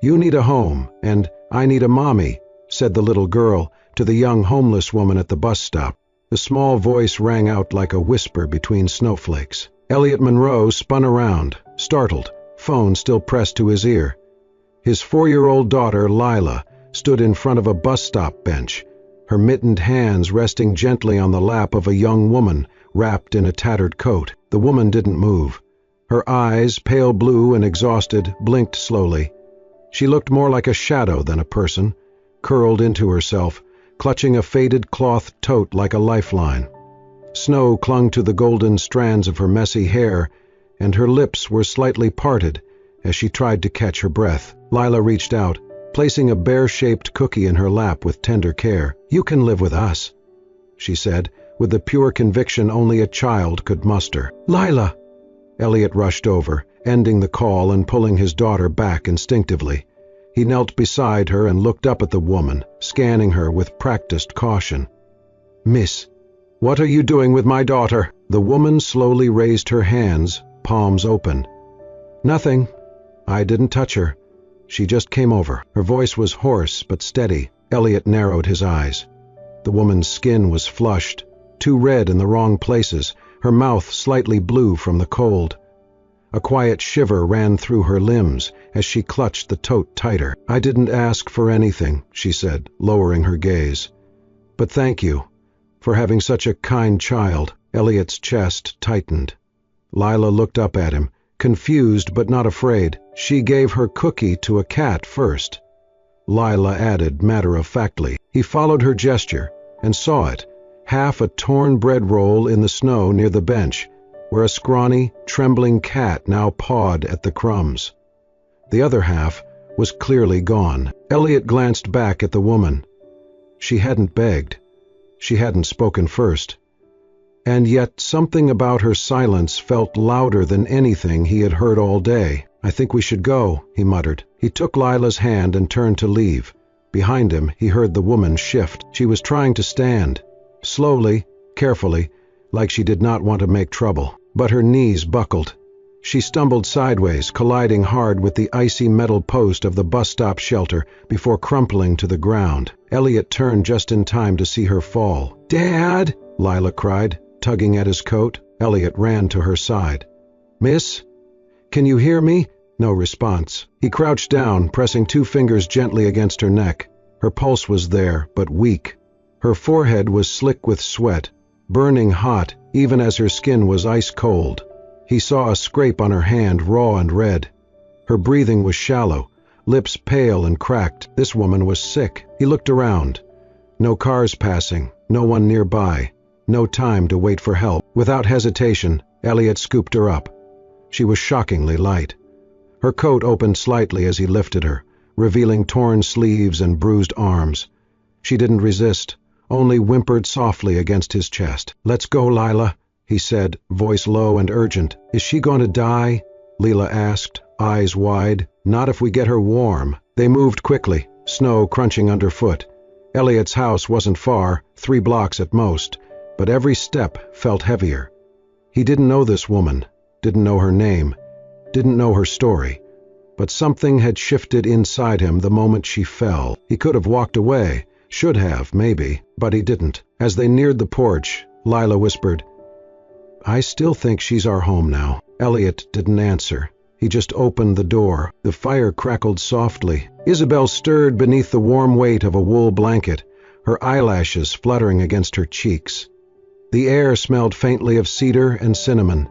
"You need a home, and I need a mommy," said the little girl to the young homeless woman at the bus stop. The small voice rang out like a whisper between snowflakes. Elliot Monroe spun around, startled, phone still pressed to his ear. His 4-year-old daughter, Lila, stood in front of a bus stop bench, her mittened hands resting gently on the lap of a young woman wrapped in a tattered coat. The woman didn't move. Her eyes, pale blue and exhausted, blinked slowly. She looked more like a shadow than a person, curled into herself, clutching a faded cloth tote like a lifeline. Snow clung to the golden strands of her messy hair, and her lips were slightly parted as she tried to catch her breath. Lila reached out, placing a bear-shaped cookie in her lap with tender care. "You can live with us," she said, with the pure conviction only a child could muster. "Lila!" Elliot rushed over, ending the call and pulling his daughter back instinctively. He knelt beside her and looked up at the woman, scanning her with practiced caution. "Miss, what are you doing with my daughter?" The woman slowly raised her hands, palms open. "Nothing. I didn't touch her. She just came over." Her voice was hoarse but steady. Elliot narrowed his eyes. The woman's skin was flushed, too red in the wrong places, her mouth slightly blue from the cold. A quiet shiver ran through her limbs as she clutched the tote tighter. "I didn't ask for anything," she said, lowering her gaze. "But thank you for having such a kind child." Elliot's chest tightened. Lila looked up at him, confused but not afraid. "She gave her cookie to a cat first," Lila added matter-of-factly. He followed her gesture and saw it, half a torn bread roll in the snow near the bench, where a scrawny, trembling cat now pawed at the crumbs. The other half was clearly gone. Elliot glanced back at the woman. She hadn't begged. She hadn't spoken first. And yet something about her silence felt louder than anything he had heard all day. "I think we should go," he muttered. He took Lila's hand and turned to leave. Behind him, he heard the woman shift. She was trying to stand, slowly, carefully, like she did not want to make trouble. But her knees buckled. She stumbled sideways, colliding hard with the icy metal post of the bus stop shelter before crumpling to the ground. Elliot turned just in time to see her fall. "Dad!" Lila cried, tugging at his coat. Elliot ran to her side. "Miss? Can you hear me?" No response. He crouched down, pressing 2 fingers gently against her neck. Her pulse was there, but weak. Her forehead was slick with sweat, burning hot even as her skin was ice cold. He saw a scrape on her hand, raw and red. Her breathing was shallow, lips pale and cracked. This woman was sick. He looked around. No cars passing, no one nearby, no time to wait for help. Without hesitation, Elliot scooped her up. She was shockingly light. Her coat opened slightly as he lifted her, revealing torn sleeves and bruised arms. She didn't resist, only whimpered softly against his chest. "Let's go, Lila," he said, voice low and urgent. "Is she going to die?" Lila asked, eyes wide. "Not if we get her warm." They moved quickly, snow crunching underfoot. Elliot's house wasn't far, 3 blocks at most, but every step felt heavier. He didn't know this woman, didn't know her name, didn't know her story, but something had shifted inside him the moment she fell. He could have walked away, should have, maybe, but he didn't. As they neared the porch, Lila whispered, "I still think she's our home now." Elliot didn't answer. He just opened the door. The fire crackled softly. Isabel stirred beneath the warm weight of a wool blanket, her eyelashes fluttering against her cheeks. The air smelled faintly of cedar and cinnamon.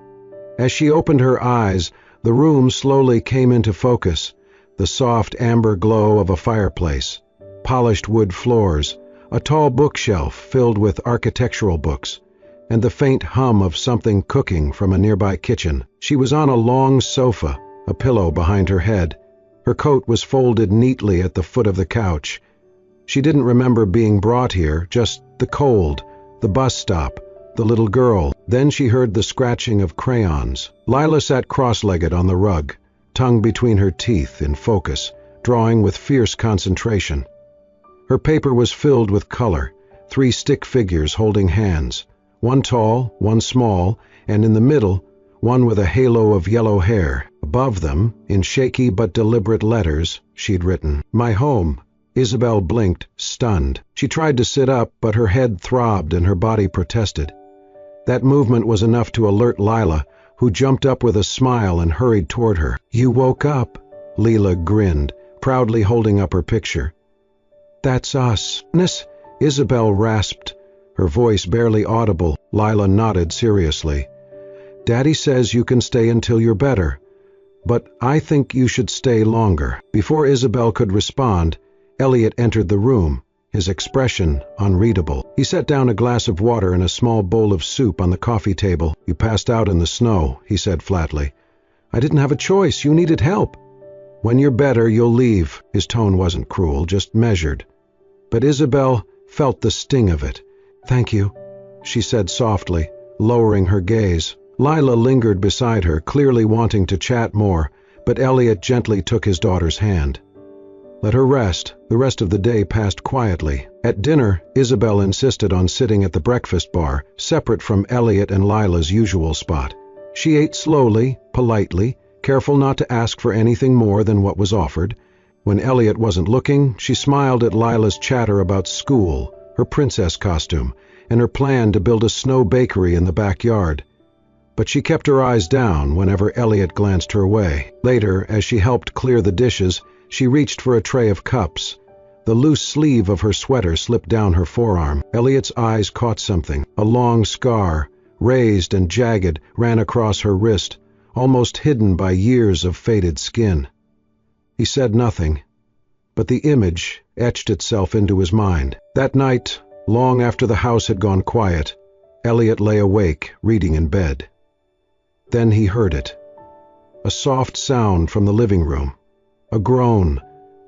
As she opened her eyes, the room slowly came into focus, the soft amber glow of a fireplace, polished wood floors, a tall bookshelf filled with architectural books, and the faint hum of something cooking from a nearby kitchen. She was on a long sofa, a pillow behind her head. Her coat was folded neatly at the foot of the couch. She didn't remember being brought here, just the cold, the bus stop, the little girl. Then she heard the scratching of crayons. Lila sat cross-legged on the rug, tongue between her teeth in focus, drawing with fierce concentration. Her paper was filled with color, 3 stick figures holding hands, one tall, one small, and in the middle, one with a halo of yellow hair. A Above them, in shaky but deliberate letters, she'd written, "My home." Isabel blinked, stunned. She tried to sit up, but her head throbbed and her body protested. That movement was enough to alert Lila, who jumped up with a smile and hurried toward her. "You woke up," Leela grinned, proudly holding up her picture. "That's us." Isabel rasped, her voice barely audible. Lila nodded seriously. "Daddy says you can stay until you're better, but I think you should stay longer." Before Isabel could respond, Elliot entered the room, his expression unreadable. He set down a glass of water and a small bowl of soup on the coffee table. "You passed out in the snow," he said flatly. "I didn't have a choice. You needed help." "When you're better, you'll leave." His tone wasn't cruel, just measured. But Isabel felt the sting of it. "Thank you," she said softly, lowering her gaze. Lila lingered beside her, clearly wanting to chat more, but Elliot gently took his daughter's hand. Let her rest. The rest of the day passed quietly. At dinner, Isabel insisted on sitting at the breakfast bar, separate from Elliot and Lila's usual spot. She ate slowly, politely, careful not to ask for anything more than what was offered. When Elliot wasn't looking, she smiled at Lila's chatter about school, her princess costume, and her plan to build a snow bakery in the backyard. But she kept her eyes down whenever Elliot glanced her way. Later, as she helped clear the dishes, she reached for a tray of cups. The loose sleeve of her sweater slipped down her forearm. Elliot's eyes caught something. A long scar, raised and jagged, ran across her wrist, almost hidden by years of faded skin. He said nothing, but the image etched itself into his mind. That night, long after the house had gone quiet, Elliot lay awake, reading in bed. Then he heard it. A soft sound from the living room. A groan,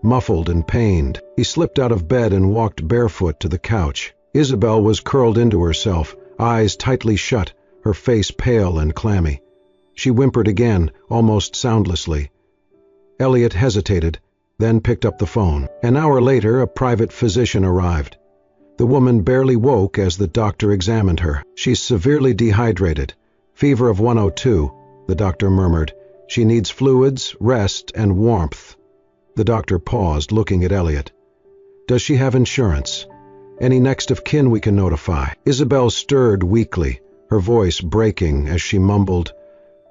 muffled and pained. He slipped out of bed and walked barefoot to the couch. Isabel was curled into herself, eyes tightly shut, her face pale and clammy. She whimpered again, almost soundlessly. Elliot hesitated, then picked up the phone. An hour later, a private physician arrived. The woman barely woke as the doctor examined her. "She's severely dehydrated. Fever of 102, the doctor murmured. "She needs fluids, rest, and warmth." The doctor paused, looking at Elliot. "Does she have insurance? Any next of kin we can notify?" Isabel stirred weakly, her voice breaking as she mumbled,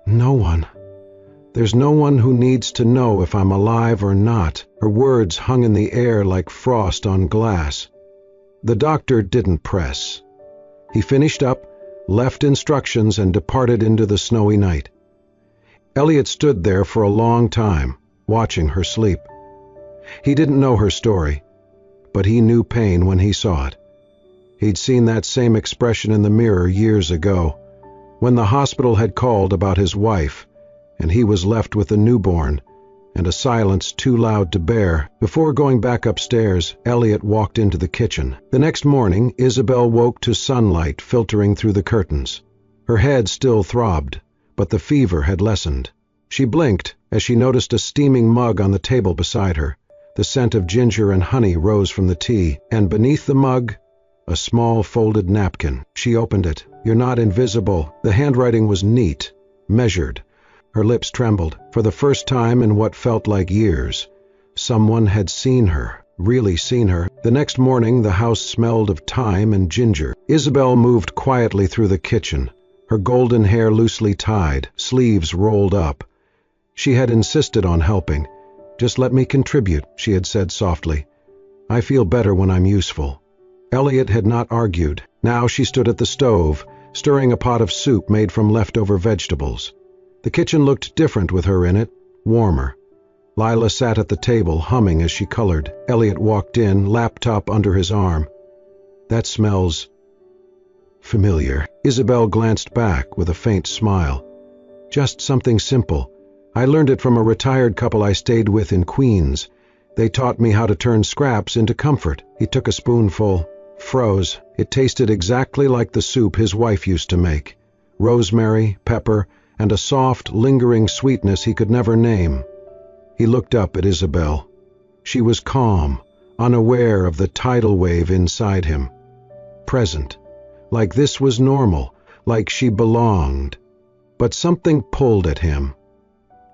"No one. There's no one who needs to know if I'm alive or not." Her words hung in the air like frost on glass. The doctor didn't press. He finished up, left instructions, and departed into the snowy night. Elliot stood there for a long time, watching her sleep. He didn't know her story, but he knew pain when he saw it. He'd seen that same expression in the mirror years ago, when the hospital had called about his wife, and he was left with a newborn, and a silence too loud to bear. Before going back upstairs, Elliot walked into the kitchen. The next morning, Isabel woke to sunlight filtering through the curtains. Her head still throbbed, but the fever had lessened. She blinked as she noticed a steaming mug on the table beside her. The scent of ginger and honey rose from the tea, and beneath the mug, a small folded napkin. She opened it. "You're not invisible." The handwriting was neat, measured. Her lips trembled. For the first time in what felt like years, someone had seen her, really seen her. The next morning, the house smelled of thyme and ginger. Isabel moved quietly through the kitchen, her golden hair loosely tied, sleeves rolled up. She had insisted on helping. "Just let me contribute," she had said softly. "I feel better when I'm useful." Elliot had not argued. Now she stood at the stove, stirring a pot of soup made from leftover vegetables. The kitchen looked different with her in it, warmer. Lila sat at the table, humming as she colored. Elliot walked in, laptop under his arm. "That smells familiar." Isabel glanced back with a faint smile. "Just something simple. I learned it from a retired couple I stayed with in Queens. They taught me how to turn scraps into comfort." He took a spoonful, froze. It tasted exactly like the soup his wife used to make. Rosemary, pepper, and a soft, lingering sweetness he could never name. He looked up at Isabel. She was calm, unaware of the tidal wave inside him. Present, like this was normal, like she belonged. But something pulled at him.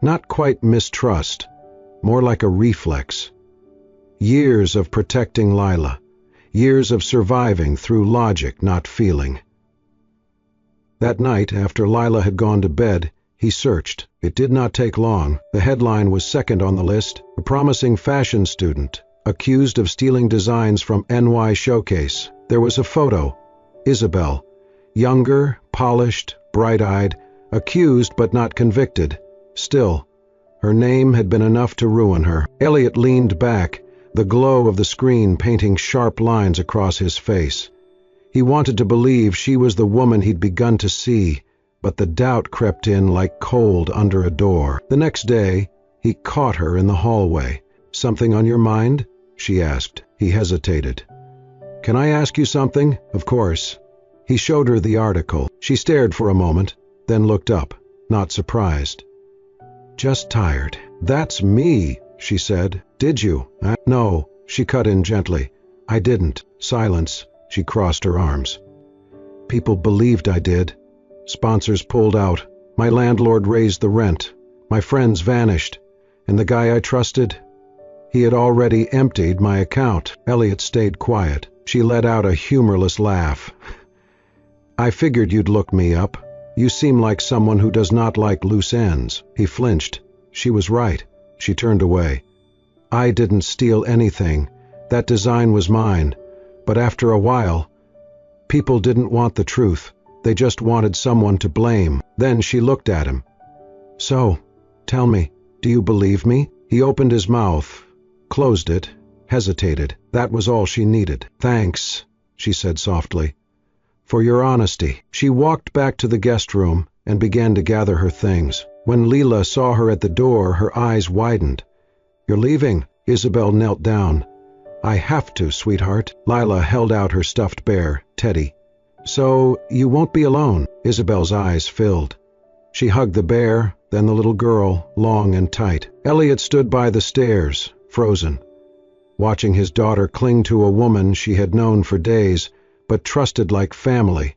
Not quite mistrust, more like a reflex. Years of protecting Lila. Years of surviving through logic, not feeling. That night, after Lila had gone to bed, he searched. It did not take long. The headline was second on the list: a promising fashion student, accused of stealing designs from NY Showcase. There was a photo. Isabel. Younger, polished, bright-eyed, accused but not convicted. Still, her name had been enough to ruin her. Elliot leaned back, the glow of the screen painting sharp lines across his face. He wanted to believe she was the woman he'd begun to see, but the doubt crept in like cold under a door. The next day, he caught her in the hallway. "Something on your mind?" she asked. He hesitated. "Can I ask you something?" "Of course." He showed her the article. She stared for a moment, then looked up, not surprised. "Just tired." "That's me," she said. "Did you?" "No," she cut in gently. "I didn't." Silence. She crossed her arms. "People believed I did. Sponsors pulled out. My landlord raised the rent. My friends vanished. And the guy I trusted? He had already emptied my account." Elliot stayed quiet. She let out a humorless laugh. "I figured you'd look me up. You seem like someone who does not like loose ends." He flinched. She was right. She turned away. "I didn't steal anything. That design was mine. But after a while, people didn't want the truth. They just wanted someone to blame." Then she looked at him. "So, tell me, do you believe me?" He opened his mouth, closed it, hesitated. That was all she needed. "Thanks," she said softly, "for your honesty." She walked back to the guest room and began to gather her things. When Lila saw her at the door, her eyes widened. "You're leaving?" Isabel knelt down. "I have to, sweetheart." Lila held out her stuffed bear, Teddy. "So, you won't be alone?" Isabel's eyes filled. She hugged the bear, then the little girl, long and tight. Elliot stood by the stairs, frozen, watching his daughter cling to a woman she had known for days, but trusted like family,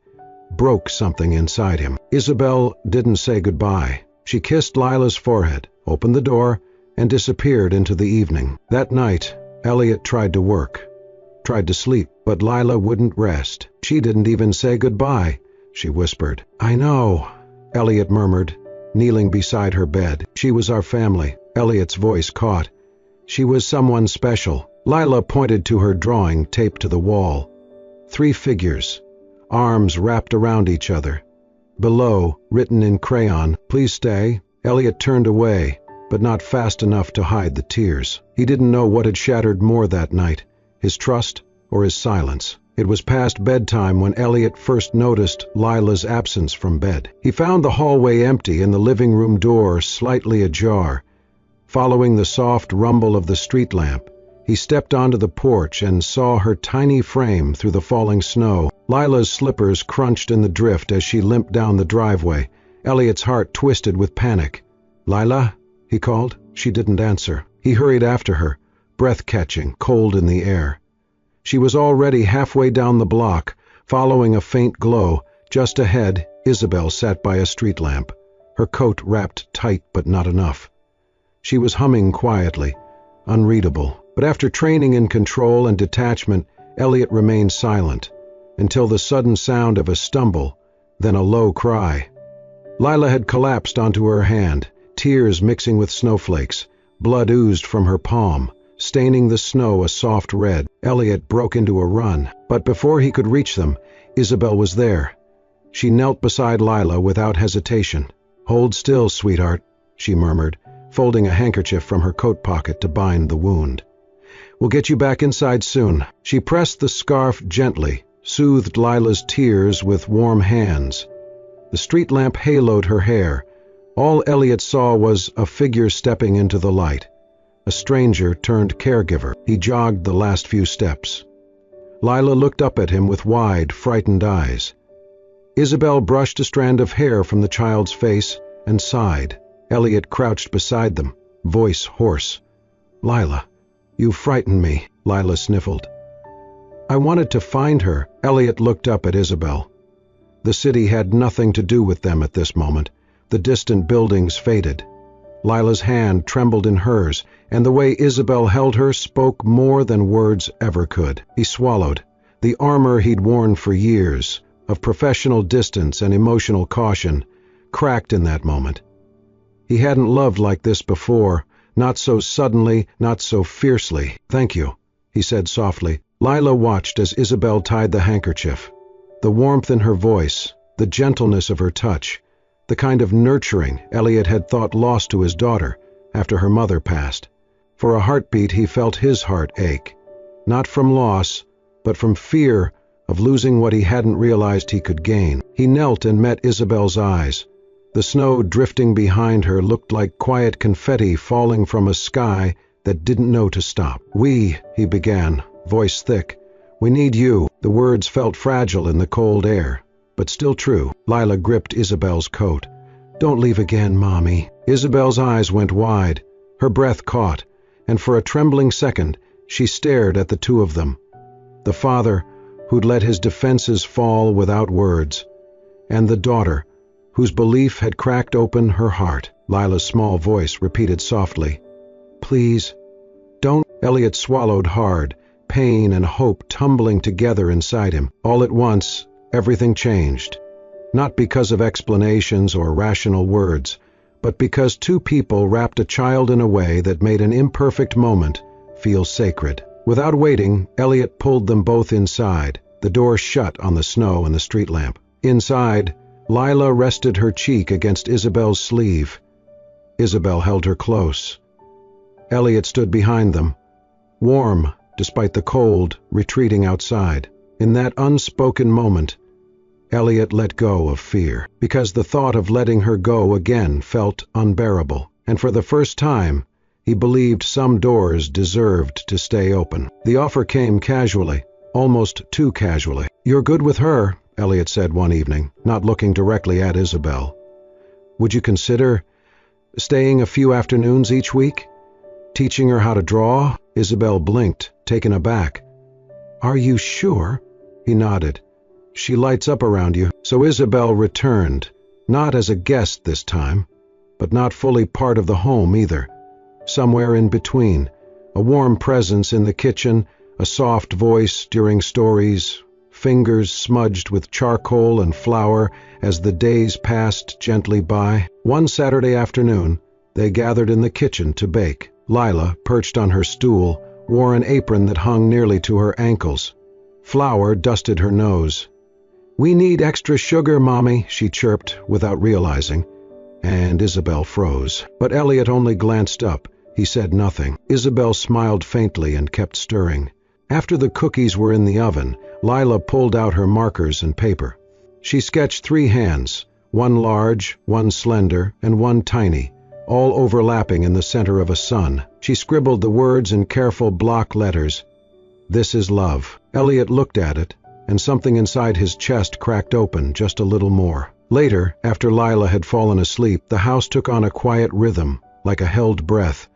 broke something inside him. Isabel didn't say goodbye. She kissed Lila's forehead, opened the door, and disappeared into the evening. That night, Elliot tried to work, tried to sleep, but Lila wouldn't rest. "She didn't even say goodbye," she whispered. "I know," Elliot murmured, kneeling beside her bed. "She was our family." Elliot's voice caught. "She was someone special." Lila pointed to her drawing taped to the wall. 3 figures, arms wrapped around each other. Below, written in crayon, "Please stay." Elliot turned away, but not fast enough to hide the tears. He didn't know what had shattered more that night, his trust or his silence. It was past bedtime when Elliot first noticed Lila's absence from bed. He found the hallway empty and the living room door slightly ajar. Following the soft rumble of the street lamp, he stepped onto the porch and saw her tiny frame through the falling snow. Lila's slippers crunched in the drift as she limped down the driveway. Elliot's heart twisted with panic. "Lila?" he called. She didn't answer. He hurried after her, breath-catching, cold in the air. She was already halfway down the block, following a faint glow. Just ahead, Isabel sat by a street lamp, her coat wrapped tight but not enough. She was humming quietly, unreadable. But after training in control and detachment, Elliot remained silent, until the sudden sound of a stumble, then a low cry. Lila had collapsed onto her hand, tears mixing with snowflakes. Blood oozed from her palm, staining the snow a soft red. Elliot broke into a run, but before he could reach them, Isabel was there. She knelt beside Lila without hesitation. "Hold still, sweetheart," she murmured, folding a handkerchief from her coat pocket to bind the wound. "We'll get you back inside soon." She pressed the scarf gently, soothed Lila's tears with warm hands. The street lamp haloed her hair. All Elliot saw was a figure stepping into the light. A stranger turned caregiver. He jogged the last few steps. Lila looked up at him with wide, frightened eyes. Isabel brushed a strand of hair from the child's face and sighed. Elliot crouched beside them, voice hoarse. "Lila, you frighten me," Lila sniffled. "I wanted to find her." Elliot looked up at Isabel. The city had nothing to do with them at this moment. The distant buildings faded. Lila's hand trembled in hers, and the way Isabel held her spoke more than words ever could. He swallowed. The armor he'd worn for years, of professional distance and emotional caution, cracked in that moment. He hadn't loved like this before, not so suddenly, not so fiercely. "Thank you," he said softly. Lila watched as Isabel tied the handkerchief. The warmth in her voice, the gentleness of her touch, the kind of nurturing Elliot had thought lost to his daughter after her mother passed. For a heartbeat he felt his heart ache, not from loss, but from fear of losing what he hadn't realized he could gain. He knelt and met Isabel's eyes. The snow drifting behind her looked like quiet confetti falling from a sky that didn't know to stop. He began, voice thick. "We need you." The words felt fragile in the cold air, but still true. Lila gripped Isabel's coat. "Don't leave again, Mommy." Isabel's eyes went wide, her breath caught, and for a trembling second she stared at the two of them. The father, who'd let his defenses fall without words, and the daughter, whose belief had cracked open her heart. Lila's small voice repeated softly, "Please, don't." Elliot swallowed hard, pain and hope tumbling together inside him. All at once, everything changed. Not because of explanations or rational words, but because two people wrapped a child in a way that made an imperfect moment feel sacred. Without waiting, Elliot pulled them both inside, the door shut on the snow and the street lamp. Inside, Lila rested her cheek against Isabel's sleeve. Isabel held her close. Elliot stood behind them, warm despite the cold, retreating outside. In that unspoken moment, Elliot let go of fear, because the thought of letting her go again felt unbearable, and for the first time, he believed some doors deserved to stay open. The offer came casually, almost too casually. "You're good with her," Elliot said one evening, not looking directly at Isabel. "Would you consider staying a few afternoons each week? Teaching her how to draw?" Isabel blinked, taken aback. "Are you sure?" He nodded. "She lights up around you." So Isabel returned, not as a guest this time, but not fully part of the home either. Somewhere in between, a warm presence in the kitchen, a soft voice during stories, fingers smudged with charcoal and flour as the days passed gently by. One Saturday afternoon, they gathered in the kitchen to bake. Lila, perched on her stool, wore an apron that hung nearly to her ankles. Flour dusted her nose. "We need extra sugar, Mommy," she chirped without realizing, and Isabel froze. But Elliot only glanced up. He said nothing. Isabel smiled faintly and kept stirring. After the cookies were in the oven, Lila pulled out her markers and paper. She sketched 3 hands, one large, one slender, and one tiny, all overlapping in the center of a sun. She scribbled the words in careful block letters. "This is love." Elliot looked at it, and something inside his chest cracked open just a little more. Later, after Lila had fallen asleep, the house took on a quiet rhythm, like a held breath.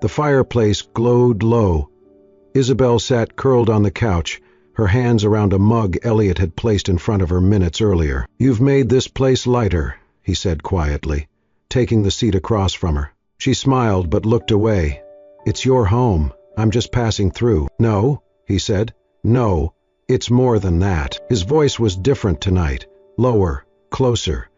The fireplace glowed low. Isabel sat curled on the couch, her hands around a mug Elliot had placed in front of her minutes earlier. "You've made this place lighter," he said quietly, taking the seat across from her. She smiled but looked away. "It's your home. I'm just passing through." "No," he said. "No, it's more than that." His voice was different tonight, lower, closer,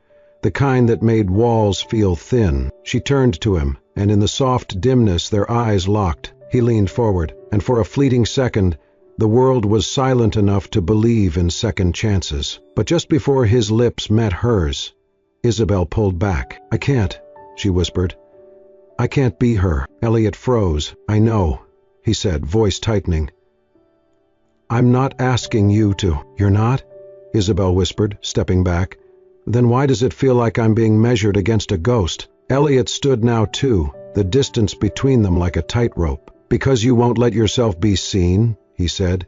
the kind that made walls feel thin. She turned to him, and in the soft dimness their eyes locked. He leaned forward, and for a fleeting second, the world was silent enough to believe in second chances. But just before his lips met hers, Isabel pulled back. "I can't," she whispered. "I can't be her." Elliot froze. "I know," he said, voice tightening. "I'm not asking you to." "You're not?" Isabel whispered, stepping back. "Then why does it feel like I'm being measured against a ghost?" Elliot stood now too, the distance between them like a tightrope. "Because you won't let yourself be seen," he said.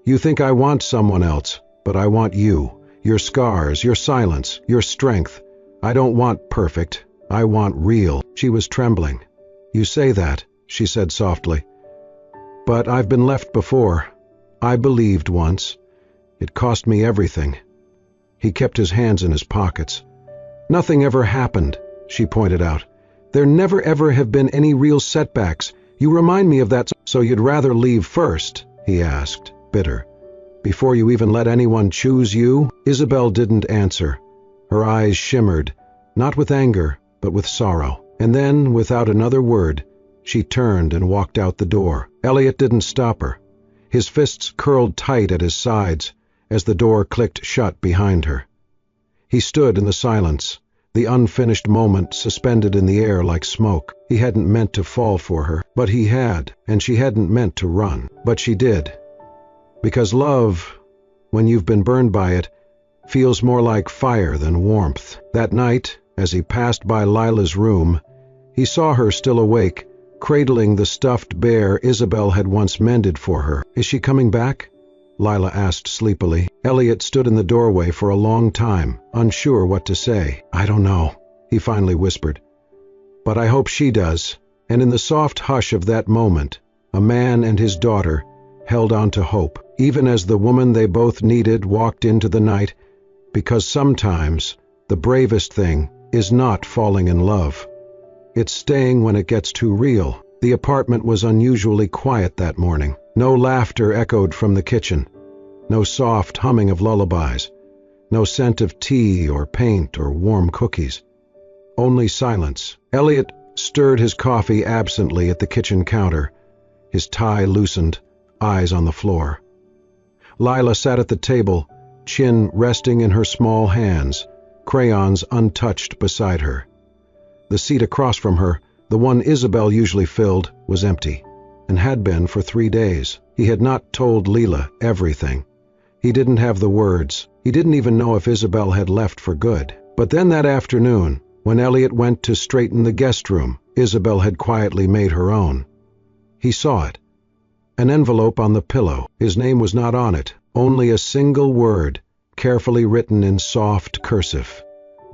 "You think I want someone else, but I want you. Your scars, your silence, your strength. I don't want perfect. I want real." She was trembling. "You say that," she said softly. "But I've been left before. I believed once. It cost me everything." He kept his hands in his pockets. "Nothing ever happened," she pointed out. There never ever have been any real setbacks. You remind me of that. So you'd rather leave first? He asked, bitter. Before you even let anyone choose you? Isabel didn't answer. Her eyes shimmered, not with anger, but with sorrow. And then, without another word, she turned and walked out the door. Elliot didn't stop her. His fists curled tight at his sides as the door clicked shut behind her. He stood in the silence, the unfinished moment suspended in the air like smoke. He hadn't meant to fall for her, but he had, and she hadn't meant to run. But she did. Because love, when you've been burned by it, feels more like fire than warmth. That night, as he passed by Lila's room, he saw her still awake, cradling the stuffed bear Isabel had once mended for her. Is she coming back? Lila asked sleepily. Elliot stood in the doorway for a long time, unsure what to say. I don't know, he finally whispered. But I hope she does. And in the soft hush of that moment, a man and his daughter held on to hope, even as the woman they both needed walked into the night, because sometimes the bravest thing is not falling in love. It's staying when it gets too real. The apartment was unusually quiet that morning. No laughter echoed from the kitchen. No soft humming of lullabies. No scent of tea or paint or warm cookies. Only silence. Elliot stirred his coffee absently at the kitchen counter, his tie loosened, eyes on the floor. Lila sat at the table, chin resting in her small hands, crayons untouched beside her. The seat across from her, the one Isabel usually filled, was empty, and had been for 3 days. He had not told Lila everything. He didn't have the words. He didn't even know if Isabel had left for good. But then that afternoon, when Elliot went to straighten the guest room Isabel had quietly made her own, he saw it. An envelope on the pillow. His name was not on it, only a single word, carefully written in soft cursive.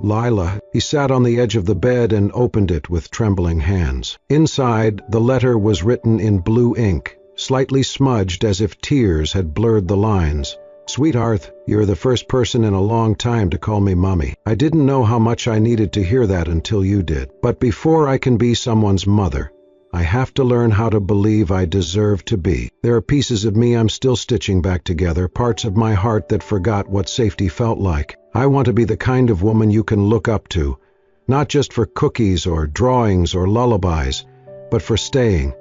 Lila. He sat on the edge of the bed and opened it with trembling hands. Inside, the letter was written in blue ink, slightly smudged as if tears had blurred the lines. Sweetheart, you're the first person in a long time to call me Mommy. I didn't know how much I needed to hear that until you did. But before I can be someone's mother, I have to learn how to believe I deserve to be. There are pieces of me I'm still stitching back together, parts of my heart that forgot what safety felt like. I want to be the kind of woman you can look up to, not just for cookies or drawings or lullabies, but for staying,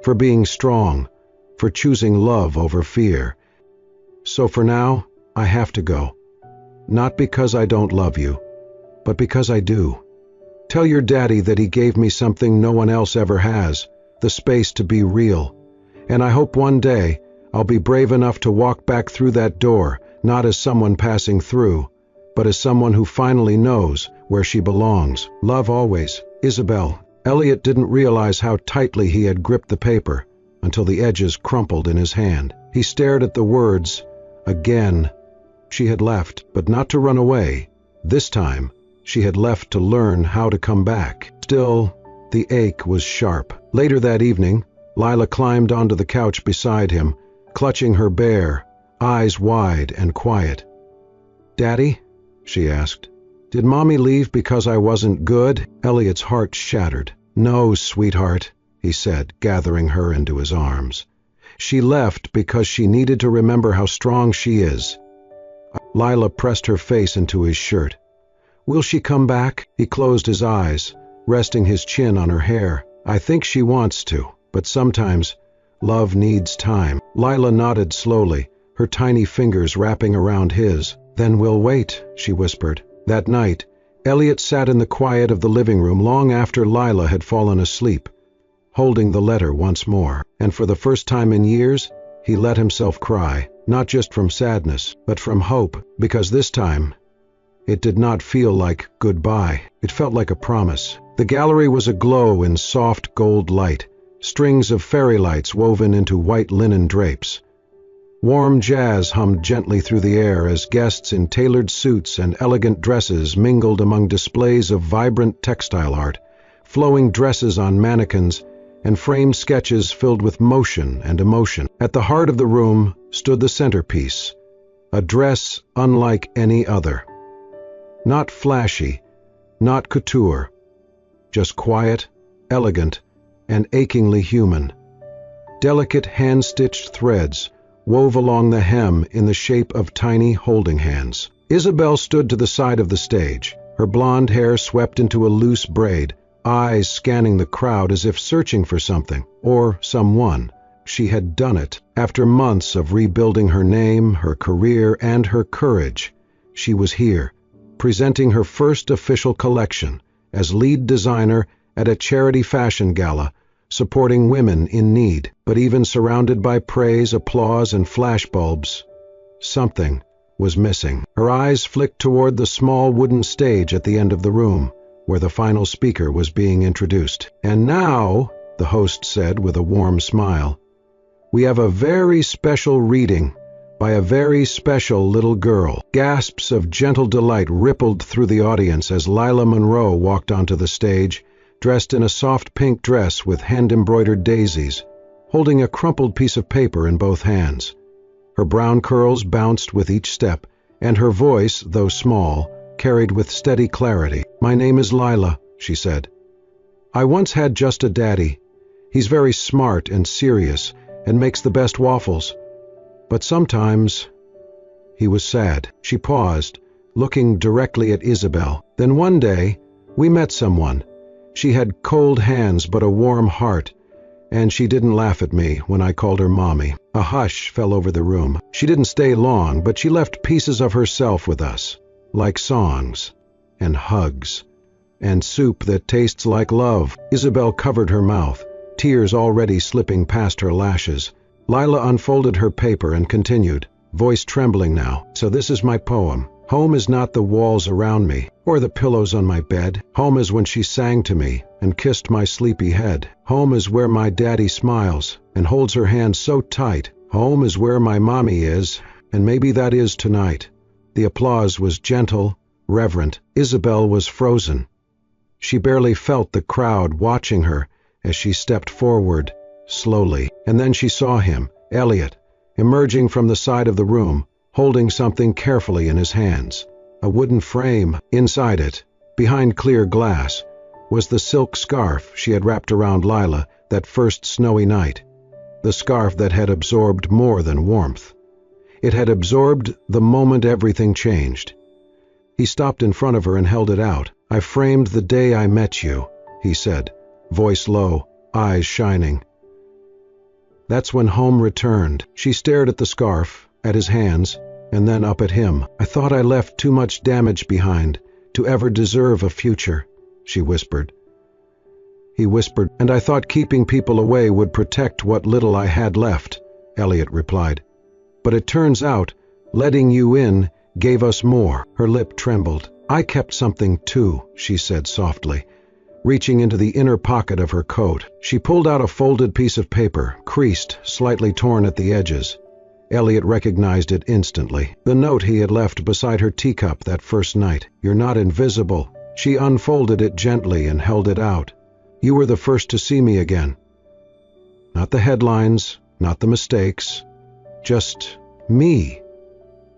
for being strong, for choosing love over fear. So for now, I have to go. Not because I don't love you, but because I do. Tell your daddy that he gave me something no one else ever has, the space to be real. And I hope one day I'll be brave enough to walk back through that door, not as someone passing through, but as someone who finally knows where she belongs. Love always, Isabel. Elliot didn't realize how tightly he had gripped the paper until the edges crumpled in his hand. He stared at the words. Again. She had left, but not to run away. This time, she had left to learn how to come back. Still, the ache was sharp. Later that evening, Lila climbed onto the couch beside him, clutching her bear, eyes wide and quiet. Daddy? She asked. Did Mommy leave because I wasn't good? Elliot's heart shattered. No, sweetheart, he said, gathering her into his arms. She left because she needed to remember how strong she is. Lila pressed her face into his shirt. Will she come back? He closed his eyes, resting his chin on her hair. I think she wants to, but sometimes love needs time. Lila nodded slowly, her tiny fingers wrapping around his. Then we'll wait, she whispered. That night, Elliot sat in the quiet of the living room long after Lila had fallen asleep, holding the letter once more. And for the first time in years, he let himself cry, not just from sadness, but from hope, because this time, it did not feel like goodbye. It felt like a promise. The gallery was aglow in soft gold light, strings of fairy lights woven into white linen drapes. Warm jazz hummed gently through the air as guests in tailored suits and elegant dresses mingled among displays of vibrant textile art, flowing dresses on mannequins, and framed sketches filled with motion and emotion. At the heart of the room stood the centerpiece, a dress unlike any other. Not flashy, not couture, just quiet, elegant, and achingly human. Delicate hand-stitched threads wove along the hem in the shape of tiny holding hands. Isabel stood to the side of the stage, her blonde hair swept into a loose braid, eyes scanning the crowd as if searching for something, or someone. She had done it. After months of rebuilding her name, her career, and her courage, she was here, presenting her first official collection as lead designer at a charity fashion gala, supporting women in need. But even surrounded by praise, applause, and flashbulbs, something was missing. Her eyes flicked toward the small wooden stage at the end of the room, where the final speaker was being introduced. "And now," the host said with a warm smile, "we have a very special reading by a very special little girl." Gasps of gentle delight rippled through the audience as Lila Monroe walked onto the stage, dressed in a soft pink dress with hand-embroidered daisies, holding a crumpled piece of paper in both hands. Her brown curls bounced with each step, and her voice, though small, carried with steady clarity. "My name is Lila," she said. "I once had just a daddy. He's very smart and serious and makes the best waffles. But sometimes he was sad." She paused, looking directly at Isabel. "Then one day, we met someone. She had cold hands but a warm heart, and she didn't laugh at me when I called her Mommy." A hush fell over the room. She didn't stay long, but she left pieces of herself with us, like songs, and hugs, and soup that tastes like love. Isabel covered her mouth, tears already slipping past her lashes. Lila unfolded her paper and continued, voice trembling now. "So this is my poem. Home is not the walls around me, or the pillows on my bed. Home is when she sang to me and kissed my sleepy head. Home is where my daddy smiles and holds her hand so tight. Home is where my mommy is, and maybe that is tonight." The applause was gentle, reverent. Isabel was frozen. She barely felt the crowd watching her as she stepped forward, slowly. And then she saw him, Elliot, emerging from the side of the room, holding something carefully in his hands. A wooden frame. Inside it, behind clear glass, was the silk scarf she had wrapped around Lila that first snowy night. The scarf that had absorbed more than warmth. It had absorbed the moment everything changed. He stopped in front of her and held it out. "I framed the day I met you," he said, voice low, eyes shining. "That's when home returned." She stared at the scarf, at his hands, and then up at him. "I thought I left too much damage behind to ever deserve a future," she whispered. He whispered, "And I thought keeping people away would protect what little I had left," Elliot replied. "But it turns out, letting you in gave us more." Her lip trembled. "I kept something too," she said softly, reaching into the inner pocket of her coat. She pulled out a folded piece of paper, creased, slightly torn at the edges. Elliot recognized it instantly. The note he had left beside her teacup that first night. "You're not invisible." She unfolded it gently and held it out. "You were the first to see me again. Not the headlines, not the mistakes, just me."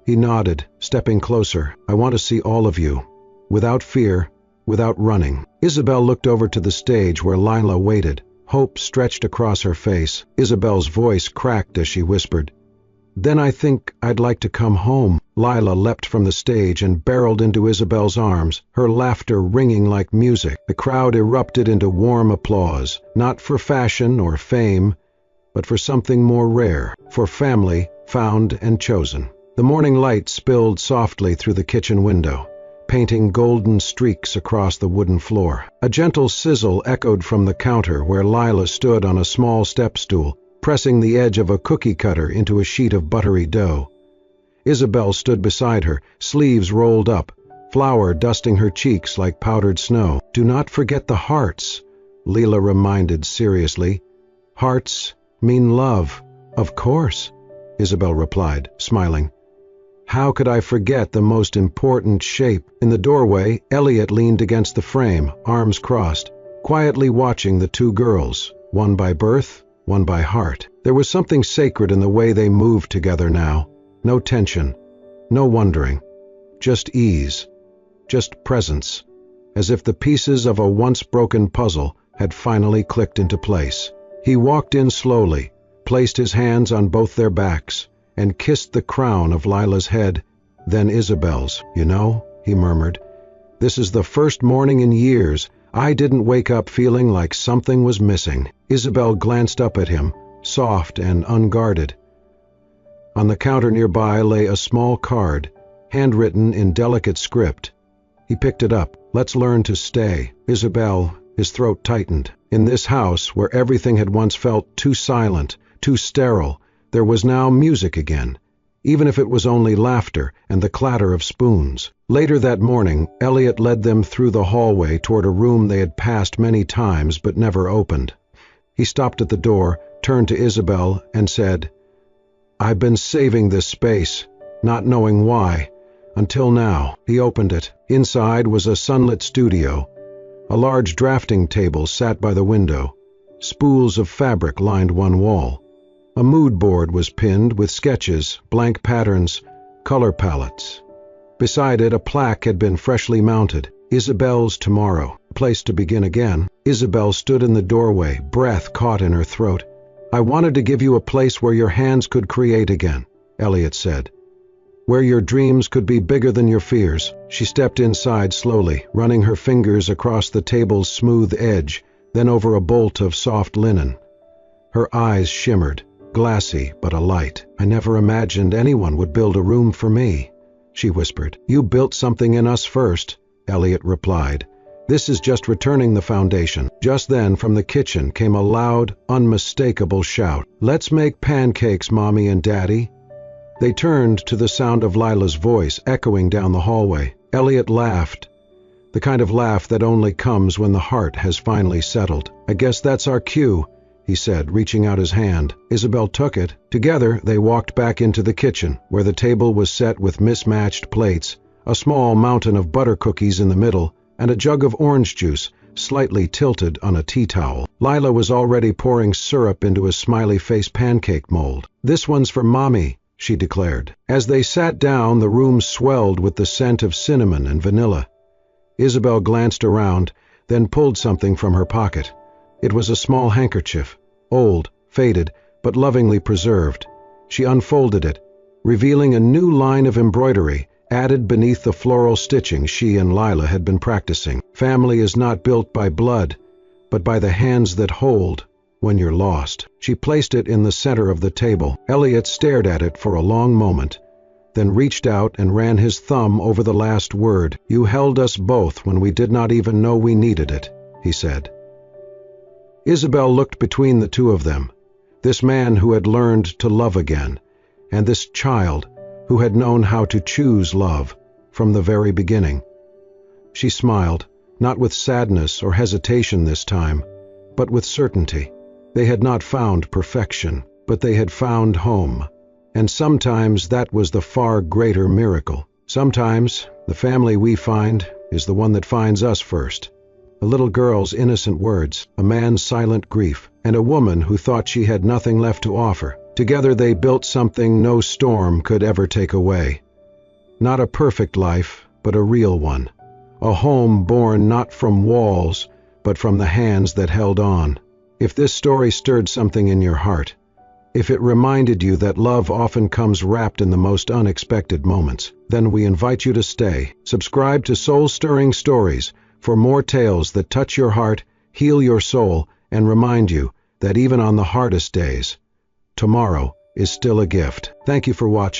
He nodded, stepping closer. "I want to see all of you, without fear, without running." Isabel looked over to the stage where Lila waited, hope stretched across her face. Isabel's voice cracked as she whispered, "Then I think I'd like to come home." Lila leapt from the stage and barreled into Isabel's arms, her laughter ringing like music. The crowd erupted into warm applause, not for fashion or fame, but for something more rare, for family found and chosen. The morning light spilled softly through the kitchen window, painting golden streaks across the wooden floor. A gentle sizzle echoed from the counter where Lila stood on a small step stool, pressing the edge of a cookie cutter into a sheet of buttery dough. Isabel stood beside her, sleeves rolled up, flour dusting her cheeks like powdered snow. "Do not forget the hearts," Lila reminded seriously. "Hearts mean love." "Of course," Isabel replied, smiling. "How could I forget the most important shape?" In the doorway, Elliot leaned against the frame, arms crossed, quietly watching the two girls, one by birth, one by heart. There was something sacred in the way they moved together now. No tension, no wondering, just ease, just presence. as if the pieces of a once-broken puzzle had finally clicked into place. He walked in slowly, placed his hands on both their backs, and kissed the crown of Lila's head, then Isabel's. "You know," he murmured, "this is the first morning in years I didn't wake up feeling like something was missing." Isabel glanced up at him, soft and unguarded. On the counter nearby lay a small card, handwritten in delicate script. He picked it up. "Let's learn to stay." Isabel, his throat tightened. In this house, where everything had once felt too silent, too sterile, there was now music again, even if it was only laughter and the clatter of spoons. Later that morning, Elliot led them through the hallway toward a room they had passed many times but never opened. He stopped at the door, turned to Isabel, and said, "I've been saving this space, not knowing why, until now." He opened it. Inside was a sunlit studio. A large drafting table sat by the window. Spools of fabric lined one wall. A mood board was pinned with sketches, blank patterns, color palettes. Beside it, a plaque had been freshly mounted. "Isabel's tomorrow, a place to begin again." Isabel stood in the doorway, breath caught in her throat. "I wanted to give you a place where your hands could create again," Elliot said. "Where your dreams could be bigger than your fears." She stepped inside slowly, running her fingers across the table's smooth edge, then over a bolt of soft linen. Her eyes shimmered, glassy but alight. "I never imagined anyone would build a room for me," she whispered. "You built something in us first," Elliot replied. "This is just returning the foundation." Just then, from the kitchen came a loud, unmistakable shout. "Let's make pancakes, Mommy and Daddy." They turned to the sound of Lila's voice echoing down the hallway. Elliot laughed, the kind of laugh that only comes when the heart has finally settled. "I guess that's our cue," he said, reaching out his hand. Isabel took it. Together, they walked back into the kitchen, where the table was set with mismatched plates, a small mountain of butter cookies in the middle, and a jug of orange juice, slightly tilted on a tea towel. Lila was already pouring syrup into a smiley-face pancake mold. "This one's for Mommy," she declared. As they sat down, the room swelled with the scent of cinnamon and vanilla. Isabel glanced around, then pulled something from her pocket. It was a small handkerchief, old, faded, but lovingly preserved. She unfolded it, revealing a new line of embroidery added beneath the floral stitching she and Lila had been practicing. "Family is not built by blood, but by the hands that hold when you're lost." She placed it in the center of the table. Elliot stared at it for a long moment, then reached out and ran his thumb over the last word. "You held us both when we did not even know we needed it," he said. Isabel looked between the two of them, this man who had learned to love again, and this child who had known how to choose love from the very beginning. She smiled, not with sadness or hesitation this time, but with certainty. They had not found perfection, but they had found home. And sometimes that was the far greater miracle. Sometimes the family we find is the one that finds us first. A little girl's innocent words, a man's silent grief, and a woman who thought she had nothing left to offer. Together they built something no storm could ever take away. Not a perfect life, but a real one. A home born not from walls, but from the hands that held on. If this story stirred something in your heart, if it reminded you that love often comes wrapped in the most unexpected moments, then we invite you to stay. Subscribe to Soul Stirring Stories for more tales that touch your heart, heal your soul, and remind you that even on the hardest days, tomorrow is still a gift. Thank you for watching.